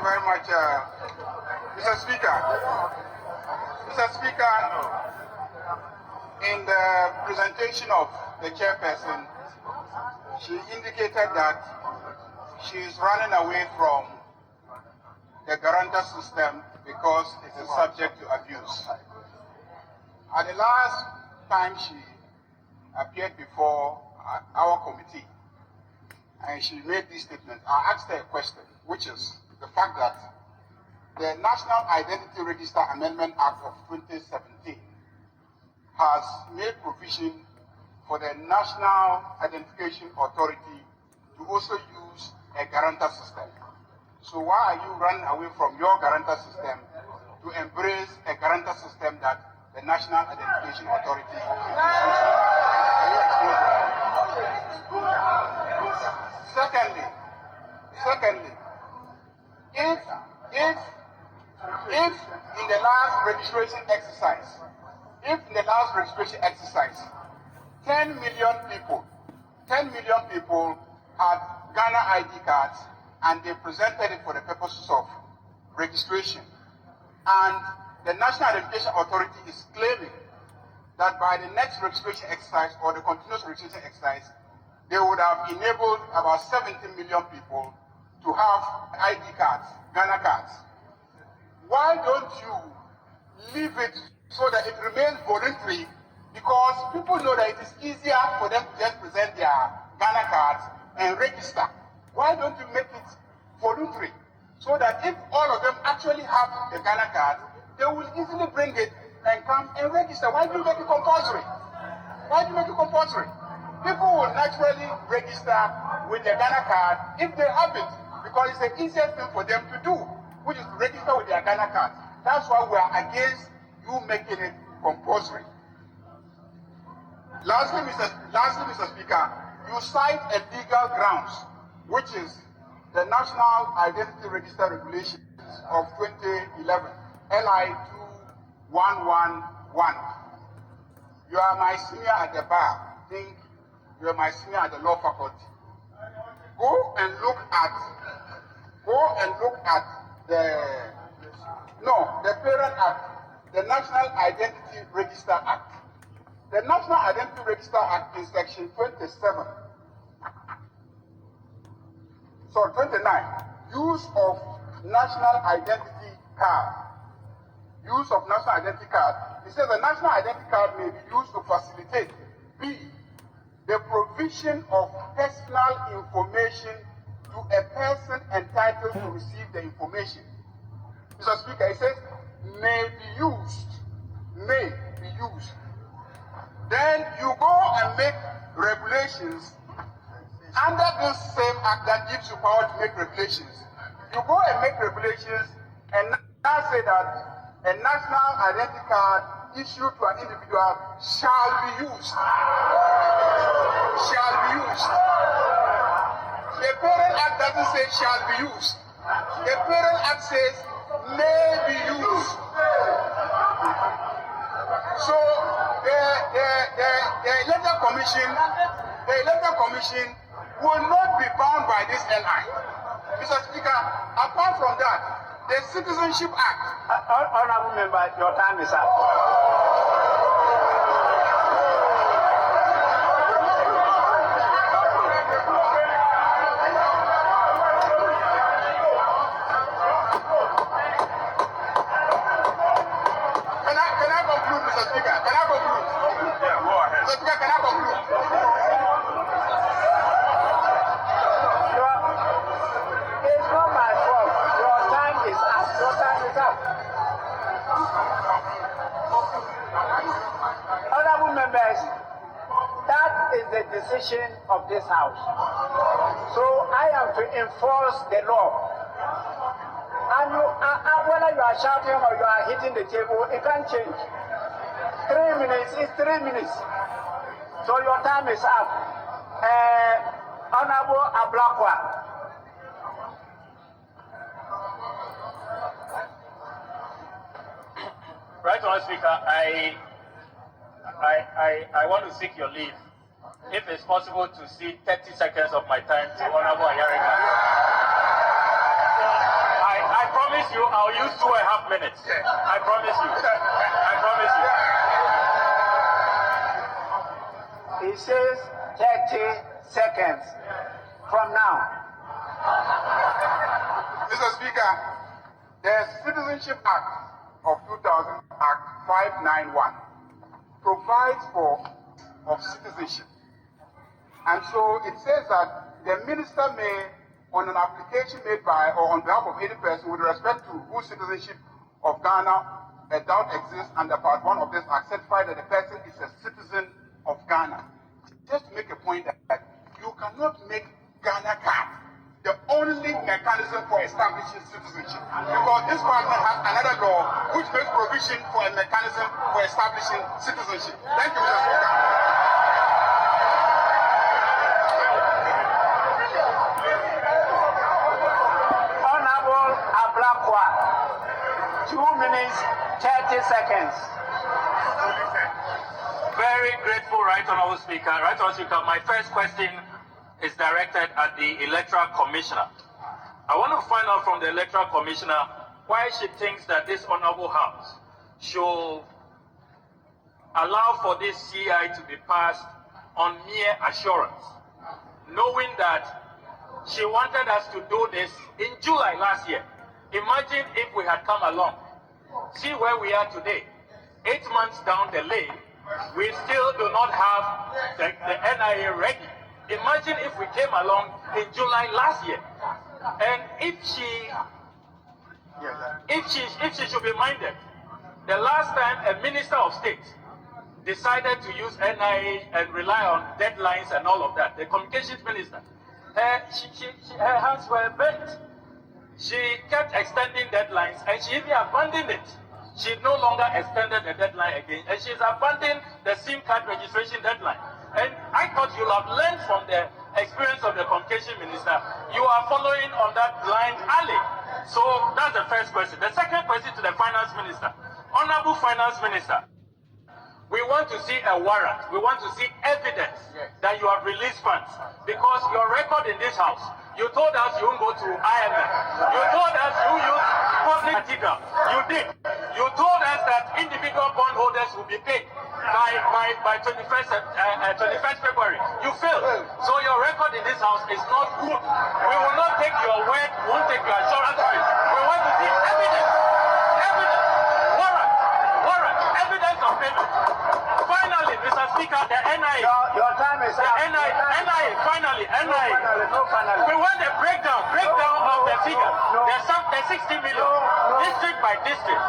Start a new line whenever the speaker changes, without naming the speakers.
you very much, Mr. Speaker. Mr. Speaker, in the presentation of the chairperson, she indicated that she is running away from the guarantor system because it is subject to abuse. At the last time she appeared before our committee and she made this statement, I asked her a question, which is the fact that the National Identity Register Amendment Act of 2017 has made provision for the National Identification Authority to also use a guarantor system. So why are you running away from your guarantor system to embrace a guarantor system that the National Identification Authority is using? Secondly, if in the last registration exercise, 10 million people had Ghana ID cards and they presented it for the purposes of registration, and the National Identification Authority is claiming that by the next registration exercise or the continuous registration exercise, they would have enabled about 70 million people to have ID cards, Ghana cards. Why don't you leave it so that it remains voluntary? Because people know that it is easier for them to just present their Ghana cards and register. Why don't you make it voluntary? So that if all of them actually have the Ghana card, they will easily bring it and come and register. Why do you make it compulsory? People will naturally register with their Ghana card if they have it, because it's the easiest thing for them to do, which is to register with their Ghana card. That's why we are against you making it compulsory. Lastly, Mr. Speaker, you cite a legal grounds, which is the National Identity Register Regulations of 2011, LI 2111. You are my senior at the bar. I think you are my senior at the law faculty. Go and look at the Parent Act, the National Identity Register Act. The National Identity Register Act in section 29, use of national identity card. It says the national identity card may be used to facilitate B, the provision of personal information to a person entitled to receive the information. Mr. Speaker, it says may be used. Then you go and make regulations under this same act that gives you power to make regulations. You go and make regulations and now say that a national identity card issued to an individual shall be used. The Parent Act doesn't say shall be used. The Parent Act says may be used. So the Electoral Commission will not be bound by this LI. Mr. Speaker, apart from that, the Citizenship Act.
Honorable member, your time is up. Decision of this House. So I am to enforce the law. And whether you are shouting or you are hitting the table, it can change. 3 minutes is 3 minutes. So your time is up. Honorable Ablakwa.
Right, Honourable Speaker, I want to seek your leave, if it's possible, to see 30 seconds of my time to Honourable Ayariga. I will use 2.5 minutes. I promise you. I promise you.
He says 30 seconds from now.
Mr. Speaker, the Citizenship Act of 2000, Act 591, provides for of citizenship. And so it says that the minister may, on an application made by or on behalf of any person with respect to whose citizenship of Ghana a doubt exists under Part 1 of this Act, certify that the person is a citizen of Ghana. Just to make a point that you cannot make Ghana card the only mechanism for establishing citizenship, because this parliament has another law which makes provision for a mechanism for establishing citizenship. Thank you, Mr. Speaker.
Honorable Ablakwa, 2 minutes, 30 seconds.
Very grateful, Right Honorable Speaker. Right Honorable Speaker, my first question is directed at the Electoral Commissioner. I want to find out from the Electoral Commissioner why she thinks that this Honorable House should allow for this CI to be passed on mere assurance, knowing that she wanted us to do this in July last year. Imagine if we had come along. See where we are today. 8 months down the lane, we still do not have the NIA ready. Imagine if we came along in July last year, and if she should be minded, the last time a minister of state decided to use NIA and rely on deadlines and all of that, the communications minister, her hands were bent. She kept extending deadlines, and she even abandoned it. She no longer extended the deadline again, and she's abandoned the SIM card registration deadline. And I thought you'll have learned from the experience of the communication minister. You are following on that blind alley. So that's the first question. The second question to the finance minister. Honorable finance minister, we want to see a warrant. We want to see evidence that you have released funds. Because your record in this house, you told us you won't go to IMF. You told us you used public material. You did. You told us that individual bondholders will be paid by 21st February. You failed. So your record in this house is not good. We will not take your word, we won't take your assurance of it. We want to see evidence. Evidence. Warrant. Evidence of payment. Finally, Mr. Speaker, the NIA.
Your time is up.
NIA, finally.
No, finally.
We want the breakdown of the figure.
No.
The 60 million, district by district.